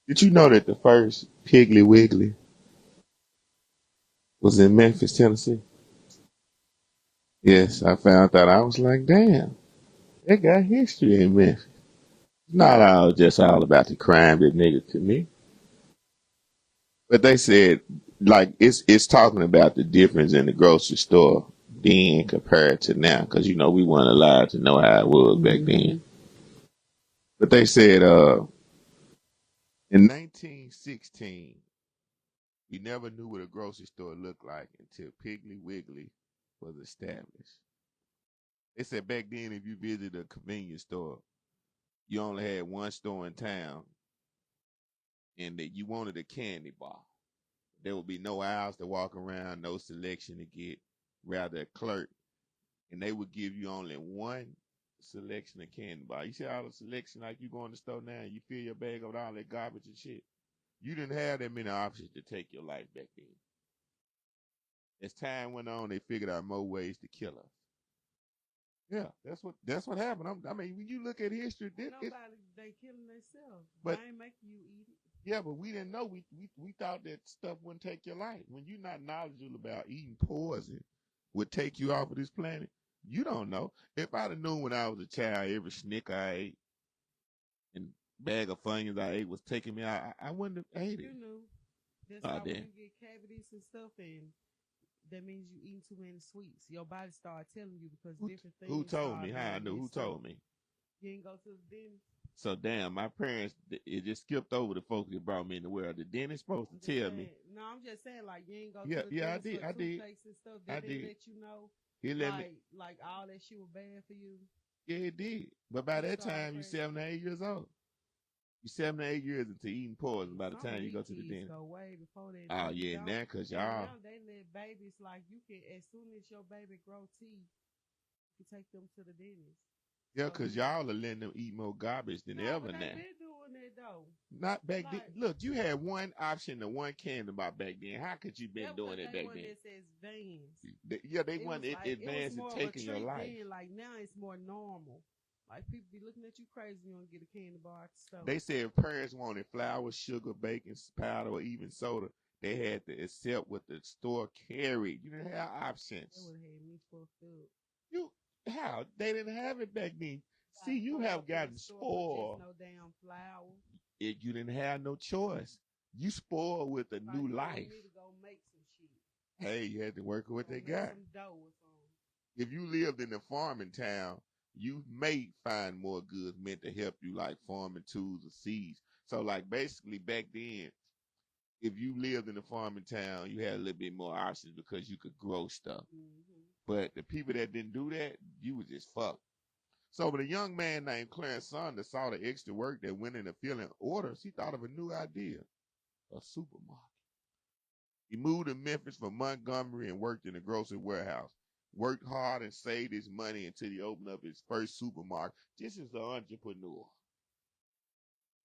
Did you know that the first Piggly Wiggly was in Memphis, Tennessee? Yes, I found that. I was like, damn, they got history in Memphis. It's not all just all about the crime that nigga commit. But they said, like, it's talking about the difference in the grocery store then compared to now, because we weren't allowed to know how it was back then. But they said, in 1916, we never knew what a grocery store looked like until Piggly Wiggly was established. They said back then, if you visited a convenience store, you only had one store in town, and that you wanted a candy bar. There would be no aisles to walk around, no selection to get, rather a clerk, and they would give you only one selection of candy bar. You see all the selection like you go in the store now and you fill your bag up with all that garbage and shit. You didn't have that many options to take your life back then. As time went on, they figured out more ways to kill us. Yeah, that's what happened. I mean, when you look at history, Nobody they killing themselves. They but ain't making you eat it. yeah, but we didn't know. We thought that stuff wouldn't take your life. When you're not knowledgeable about eating poison would take you off of this planet, you don't know. If I'd have known when I was a child, every snicker I ate and bag of Funyuns I ate was taking me out, I wouldn't have ate it. You know. That's Oh, why when damn. you get cavities and stuff, and that means you eating too many sweets. Your body start telling you because different Who things told me? start How I being knew? Who messed up. told me? You ain't go to the dentist. So, damn, my parents, it just skipped over the folks that brought me in the world. The dentist supposed I'm to just tell me. saying. No, I'm just saying. Like you ain't go to Yeah, the yeah, I dentist did. for I did. toothaches and stuff. They I didn't did. let you know, He let me. like all that shit was bad for you. Yeah, it did. But by You that start time, you're crazy. 7 or 8 years old. You're 7 or 8 years into eating poison by the Some of time you these go to the kids dentist. go way before that. Oh, They yeah, don't. now, because And y'all. now they let babies like you can as soon as your baby grow teeth, you take them to the dentist. Yeah, So because you y'all are letting them eat more garbage than no, ever but they now. been doing that though. Not back then. Like Look, you had one option and one candy bar back then. How could you been that doing because it they back wasn't then? as advanced. Yeah, they It was want it like it was advanced in more of a taking your treat life. then. Like now it's more normal. Like people be looking at you crazy. You don't get a candy bar at the store. They said if parents wanted flour, sugar, baking powder, or even soda, they had to accept what the store carried. You didn't have They options. would have had me fucked up. You how they didn't have it back then. Got See, you pull have up in the gotten store with just spoiled. no damn flour. You didn't have no choice. You spoiled with a Like new they wanted life. me to go make some shit. Hey, you had to work with what Go they make got. some dough or something. If you lived in a farming town, you may find more goods meant to help you, like farming tools or seeds. So, like basically back then, if you lived in a farming town, you had a little bit more options because you could grow stuff. Mm-hmm. But the people that didn't do that, you was just fucked. So, but a young man named Clarence Saunders saw the extra work that went into filling orders. He thought of a new idea: a supermarket. He moved to Memphis from Montgomery and worked in a grocery warehouse. Worked hard and saved his money until he opened up his first supermarket. This is the entrepreneur.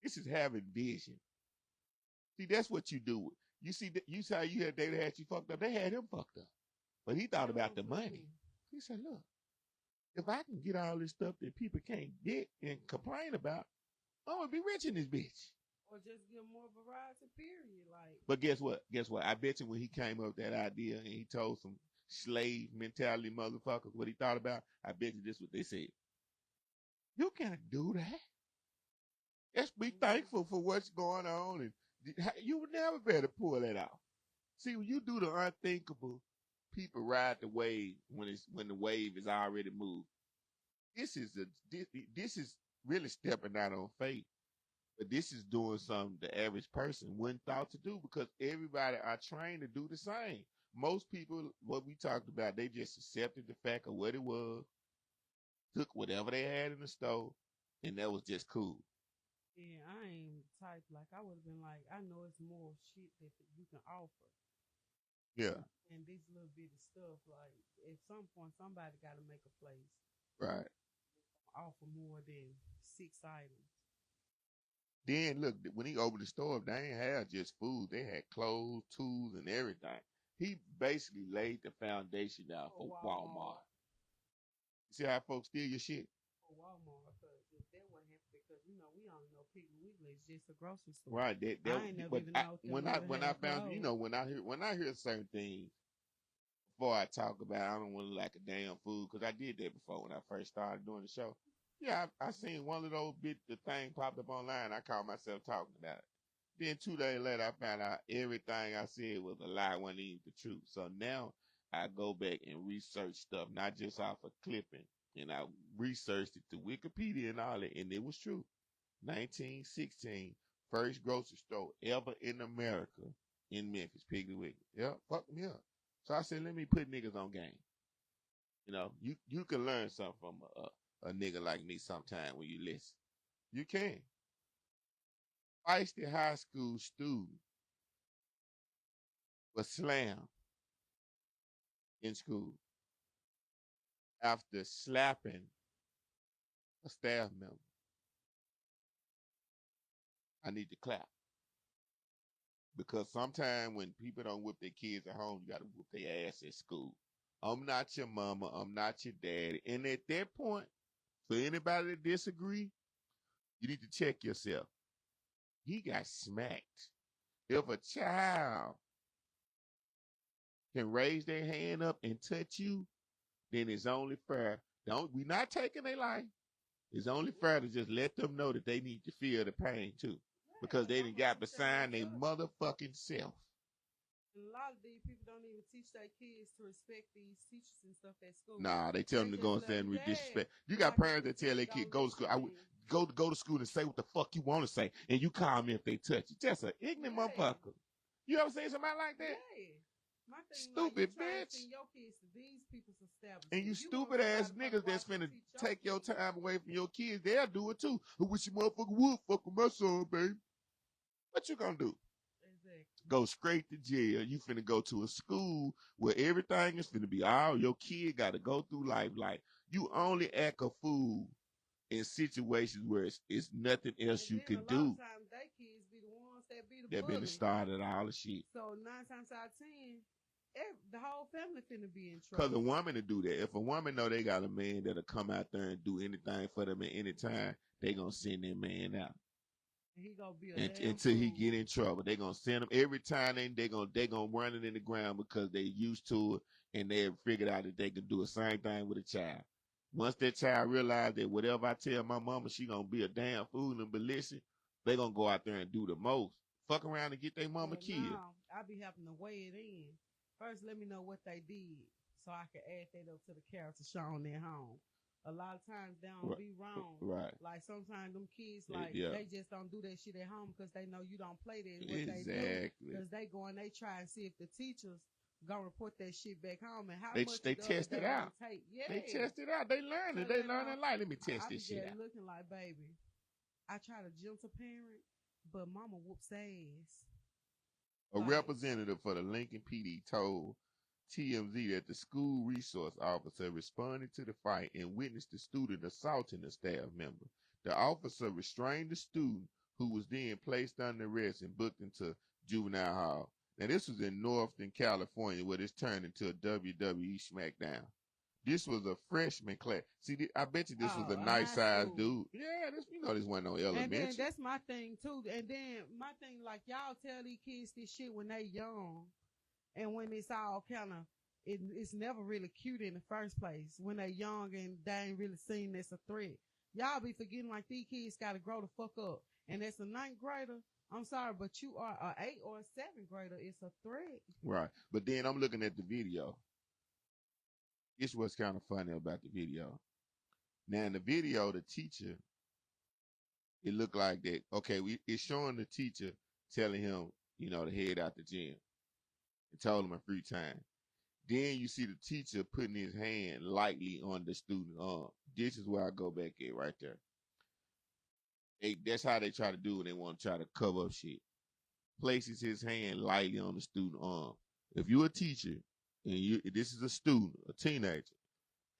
This is having vision. See, that's what you do. You see, you saw you had David had you fucked up. They had him fucked up, but he thought That's what about I'm the money. saying. He said, "Look, if I can get all this stuff that people can't get and complain about, I'm gonna be rich in this bitch." Or just give more variety, period. Like, But guess what? Guess what? I bet you when he came up with that idea and he told some slave mentality motherfuckers what he thought about, I bet you this is what they said. You can't do that. Just be mm-hmm. thankful for what's going on, and you would never be able to pull that off. See, when you do the unthinkable, people ride the wave when the wave is already moved. This is this is really stepping out on faith. But this is doing something the average person wouldn't thought to do because everybody are trained to do the same. Most people, what we talked about, they just accepted the fact of what it was, took whatever they had in the store, and that was just cool. Yeah, I ain't type like I would have been like, I know it's more shit that you can offer. Yeah, And this little bit of stuff, like at some point somebody gotta make a place. right. Offer more than six items. Then look, when he opened the store, they ain't had just food; they had clothes, tools, and everything. He basically laid the foundation down For for Walmart. Walmart. You see how folks steal your shit? For Walmart, because if that wouldn't happen because we only know Piggly Wiggly is just a grocery store. Right. I ain't never even know if when I found, when I hear certain things before I talk about it, I don't want to like a damn food because I did that before when I first started doing the show. Yeah, I seen one of those the thing popped up online. I caught myself talking about it. Then 2 days later, I found out everything I said was a lie, wasn't even the truth. So now I go back and research stuff, not just off of clipping. And I researched it to Wikipedia and all that, and it was true. 1916, first grocery store ever in America in Memphis, Piggly Wiggly. Yeah, fuck me up. So I said, let me put niggas on game. You can learn something from a nigga like me sometime when you listen. You can. Feisty high school student was slammed in school after slapping a staff member. I need to clap. Because sometimes when people don't whip their kids at home, you got to whip their ass at school. I'm not your mama. I'm not your daddy. And at that point, for anybody that disagree, you need to check yourself. He got smacked. If a child can raise their hand up and touch you, then it's only fair. We're not taking their life. It's only fair to just let them know that they need to feel the pain too. Because they done got beside their motherfucking self. And a lot of these people don't even teach their kids to respect these teachers and stuff at school. Nah, they tell them to go and say and disrespect. You got parents that tell their kid go to school. Go to school and say what the fuck you want to say, and you call me if they touch you. Just an ignorant motherfucker. You ever seen somebody like that? Yeah. My thing, stupid bitch. To send your kids to these people's establishments. And you stupid ass niggas that's finna take your time away from your kids, they'll do it too. I wish you motherfucker would fuck with my son, baby. What you gonna do? Exactly. Go straight to jail. You finna go to a school where everything is finna be all your kid gotta go through life like you only act a fool in situations where it's nothing else you can do. A lot of times they kids be the ones that be the bully. They've been started all the shit. So 9 times out of 10, the whole family finna be in trouble. Because a woman to do that. If a woman know they got a man that'll come out there and do anything for them at any time, they gonna send that man out. And he gonna be until he get in trouble. They gonna send him every time they gonna run it in the ground because they used to it and they have figured out that they can do the same thing with a child. Once that child realize that whatever I tell my mama, she gonna be a damn fool and listen, they gonna go out there and do the most. Fuck around and get their mama killed. Now, I be having to weigh it in. First, let me know what they did so I can add that up to the character shown at home. A lot of times they don't be wrong. Right. Like sometimes them kids, they just don't do that shit at home because they know you don't play that. What they do because they go and they try and see if the teachers gonna report that shit back home and how much they test it out. Yeah. They test it out. They learn it. They learn it like, let me test this shit out. Looking like, baby, I try to gentle parent, but mama whoops ass. A representative for the Lincoln PD told TMZ that the school resource officer responded to the fight and witnessed the student assaulting a staff member. The officer restrained the student, who was then placed under arrest and booked into juvenile hall. Now, this was in Northern California, where this turned into a WWE SmackDown. This was a freshman class. See, I bet you this was a nice-sized dude. Yeah, this wasn't no elementary. And then that's my thing, too. And then my thing, like, y'all tell these kids this shit when they young. And when it's all kind of, it's never really cute in the first place. When they young and they ain't really seen this a threat. Y'all be forgetting like these kids got to grow the fuck up. And as a 9th grader, I'm sorry, but you are an 8th or a 7th grader. It's a threat. Right. But then I'm looking at the video. This what's kind of funny about the video. Now in the video, the teacher, it looked like that. Okay, it's showing the teacher telling him, to head out the gym. And told him in free time. Then you see the teacher putting his hand lightly on the student's arm. This is where I go back at right there. That's how they try to do it. They want to try to cover up shit. Places his hand lightly on the student's arm. If you're a teacher and this is a student, a teenager,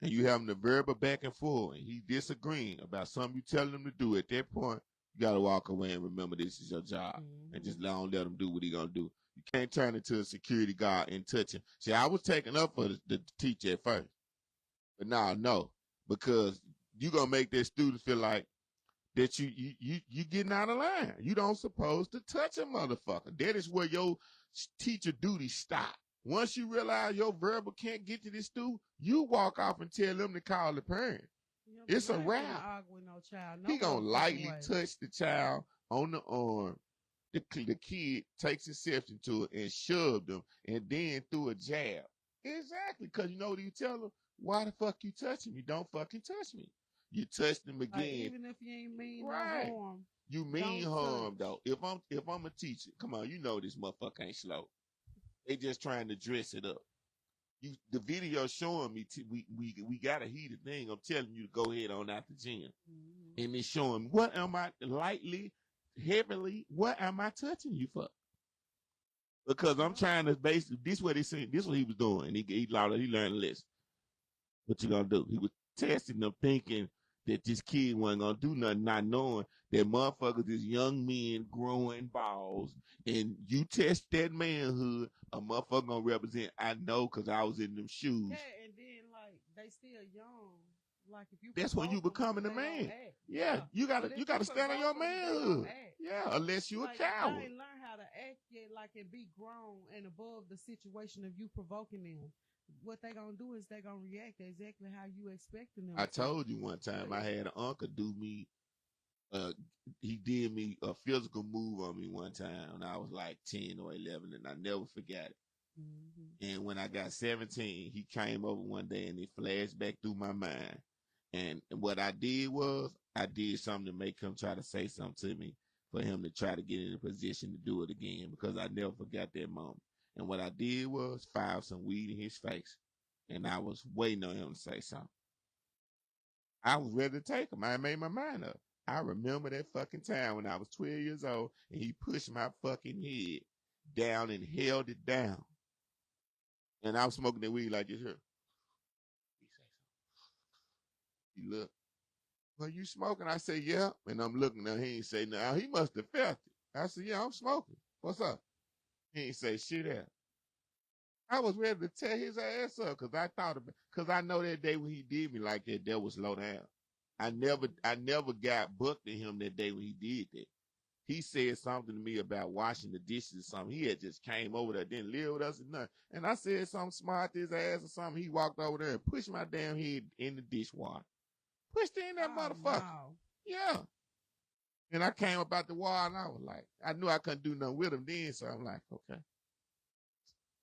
and you having the verbal back and forth and he's disagreeing about something you telling him to do, at that point, you got to walk away and remember this is your job. And just don't let him do what he going to do. You can't turn into a security guard and touch him. See, I was taking up for the teacher at first. But no, because you going to make that student feel like that you getting out of line. You don't supposed to touch a motherfucker. That is where your teacher duty stop. Once you realize your verbal can't get to this dude, you walk off and tell them to call the parent. Yeah, It's but a I ain't finna wrap. argue with no child. No He gonna motherfucking lightly way. touch the child on the arm. The kid takes exception to it and shoved him and then threw a jab. Exactly, because you know what you tell him? Why the fuck you touching me? Don't fucking touch me. You touched him Like, again. even if you ain't mean no Right. harm, You mean don't harm touch. though. If I'm a teacher, come on, you know this motherfucker ain't slow. They just trying to dress it up. The video showing me we got a heated thing. I'm telling you to go ahead on out the gym. Mhm. And it's showing what am I lightly, heavily, what am I touching you for? Because I'm Yeah. trying to basically this what he was doing. He learned a lesson. What you gonna do? He was testing them thinking that this kid wasn't gonna do nothing, not knowing that motherfuckers is young men growing balls, and you test that manhood, a motherfucker gonna represent. I know because I was in them shoes. Yeah, and then like they still young. Like if you That's when you provoke 'em, becoming a they gonna man. act. Yeah, you Unless gotta you stand on your provoke 'em, they gonna manhood. act. Yeah, unless you a Like they coward. ain't learn how to act yet, like and be grown and above the situation of you provoking them. What they gonna do is they gonna react exactly how you expecting them I to. told you one time I had an uncle do me. He did me a physical move on me one time when I was like 10 or 11, and I never forgot it. Mm-hmm. And when I got 17, he came over one day and it flashed back through my mind. And what I did was I did something to make him try to say something to me for him to try to get in a position to do it again because I never forgot that moment. And what I did was fire some weed in his face. And I was waiting on him to say something. I was ready to take him. I made my mind up. I remember that fucking time when I was 12 years old and he pushed my fucking head down and held it down. And I was smoking that weed like this here. He say something. He looked. Well, you smoking? I said, yeah. And I'm looking at him. He ain't say nothing. He must have felt it. I said, yeah, I'm smoking. What's up? He ain't say shit else. I was ready to tear his ass up because I thought about, because I know that day when he did me like that was low down. I never got booked at him that day when he did that. He said something to me about washing the dishes or something. He had just came over there, didn't live with us or nothing. And I said something smart to his ass or something. He walked over there and pushed my damn head in the dishwater. Pushed it in that motherfucker. No. Yeah. And I came up out the wall and I was like, I knew I couldn't do nothing with him then. So I'm like, okay,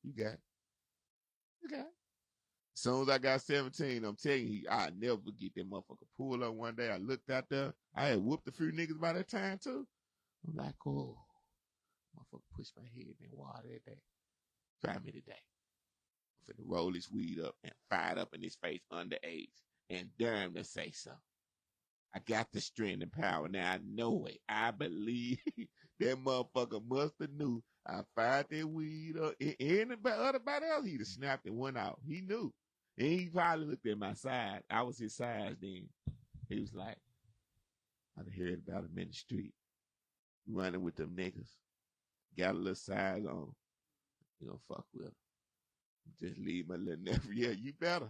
you got it. You got it. As soon as I got 17, I'm telling you, I never forget that motherfucker pull up one day. I looked out there. I had whooped a few niggas by that time too. I'm like, oh, motherfucker pushed my head in water that day. Try me today. I'm finna roll this weed up and fire it up in his face underage and dare him to say something. I got the strength and power. Now I know it. I believe that motherfucker must have knew I fired that weed up. Everybody else, he'd have snapped and went out. He knew. And he probably looked at my side. I was his size then. He was like, I'd heard about him in the street. Running with them niggas. Got a little size on him. You gonna fuck with him. Just leave my little nephew. Yeah, you better.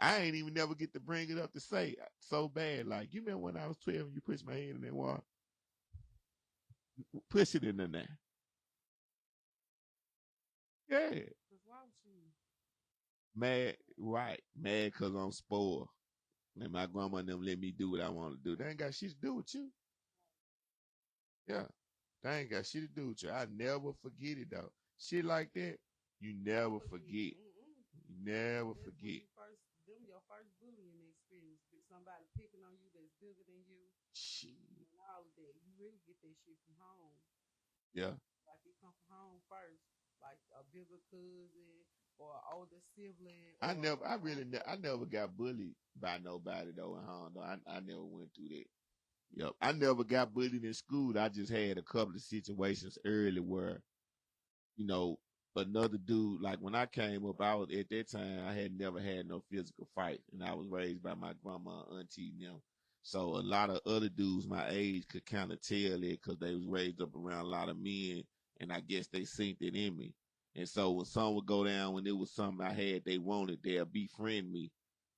I ain't even never get to bring it up to say so bad. Like, you remember when I was 12 and you pushed my head in that water? Push it in there. Yeah. Cause why would you? Mad, right. Mad because I'm spoiled. And my grandma and them let me do what I want to do. They ain't got shit to do with you. Yeah. They ain't got shit to do with you. I never forget it, though. Shit like that, you never forget. You never That's when forget. your first bullying experience. Somebody picking on you that's bigger than you Shit. and all of that. You really get that shit from home. Yeah. Like it come from home first. Like a bigger cousin or an older sibling. I never got bullied by nobody though in home. Though. I never went through that. Yep. I never got bullied in school. I just had a couple of situations early where, you know, another dude, like when I came up, I was at that time, I had never had no physical fight. And I was raised by my grandma, auntie, and them. So a lot of other dudes my age could kind of tell it because they was raised up around a lot of men. And I guess they seen it in me. And so when something would go down, when it was something I had they wanted, they'll befriend me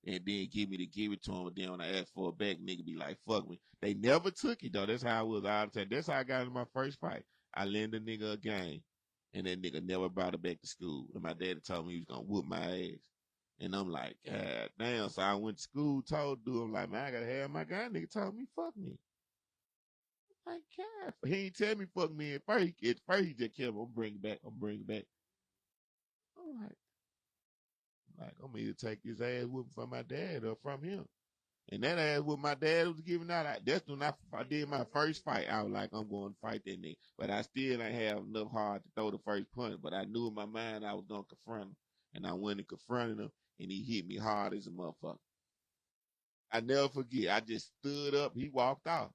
and then give it to him. And then when I ask for it back, nigga be like, fuck me. They never took it though. That's how I was all the time. That's how I got in my first fight. I lend a nigga a game, and that nigga never brought it back to school. And my daddy told me he was gonna whoop my ass. And I'm like, God damn. So I went to school, told dude, I'm like, man, I gotta have my gun. Nigga told me, fuck me. Like, God. He ain't tell me fuck me at first. At first he just kept, I'm bring it back. I'm like, I'm either take his ass whooping from my dad or from him. And that ass what my dad was giving out. That's when I did my first fight. I was like, I'm going to fight that nigga. But I still ain't have enough heart to throw the first punch. But I knew in my mind I was going to confront him. And I went and confronted him, and he hit me hard as a motherfucker. I never forget. I just stood up. He walked off.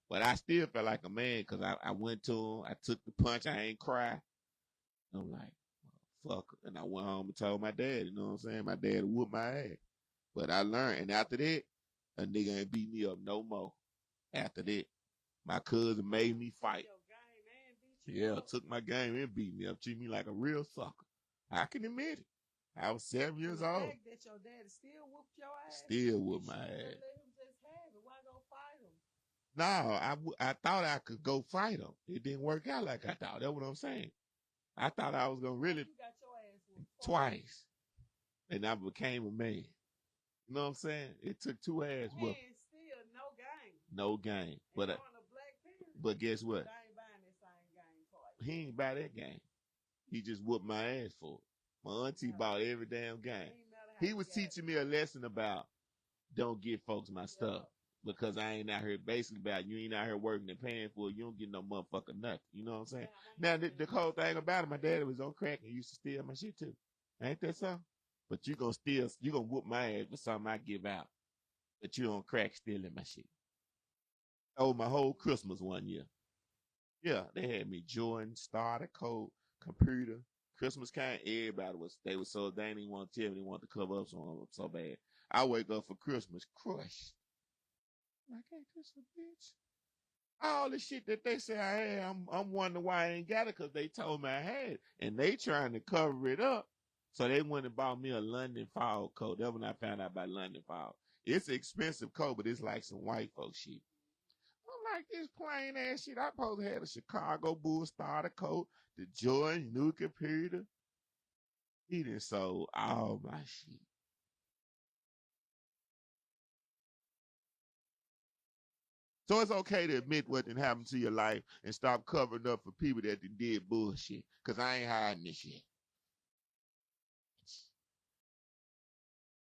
But I still felt like a man because I went to him. I took the punch. I ain't cry. I'm like, fuck. And I went home and told my dad, you know what I'm saying? My dad whooped my ass. But I learned. And after that, a nigga ain't beat me up no more. After that, my cousin made me fight. Yeah, took my game and beat me up, treat me like a real sucker. I can admit it. I was 7 years old. The fact that your daddy still whooped your ass. Still whooped my ass. Let him just have it. Why go fight him? No, I thought I could go fight him. It didn't work out like I thought. That's what I'm saying. I thought I was gonna really You got your ass whooped twice, and I became a man. You know what I'm saying? It took 2 ass whooping. And still no game. No game. But guess what? I ain't buying that same game twice. He ain't buy that game. He just whooped my ass for it. My auntie bought every damn game. He was teaching me a lesson about don't give folks my stuff. Because I ain't out here basically about you ain't out here working and paying for it. You don't get no motherfucker nothing. You know what I'm saying? Now, the whole thing about it, my daddy was on crack and used to steal my shit too. Ain't that so? But you gonna whoop my ass for something I give out. But you on crack stealing my shit. Oh, my whole Christmas one year. Yeah, they had me Jordan, starter, code, computer. Christmas came, they were so they didn't want to tell me they wanted to cover up so bad. I wake up for Christmas crushed. Like, hey, Christmas, bitch. All the shit that they say I had, I'm wondering why I ain't got it because they told me I had it. And they trying to cover it up. So they went and bought me a London Fog coat. That's when I found out about London Fog. It's an expensive coat, but it's like some white folk shit. I'm like, this plain ass shit. I supposed to have a Chicago Bull starter coat, the Jordan new computer. He done sold all my shit. So it's okay to admit what done happened to your life and stop covering up for people that did bullshit. Cause I ain't hiding this shit.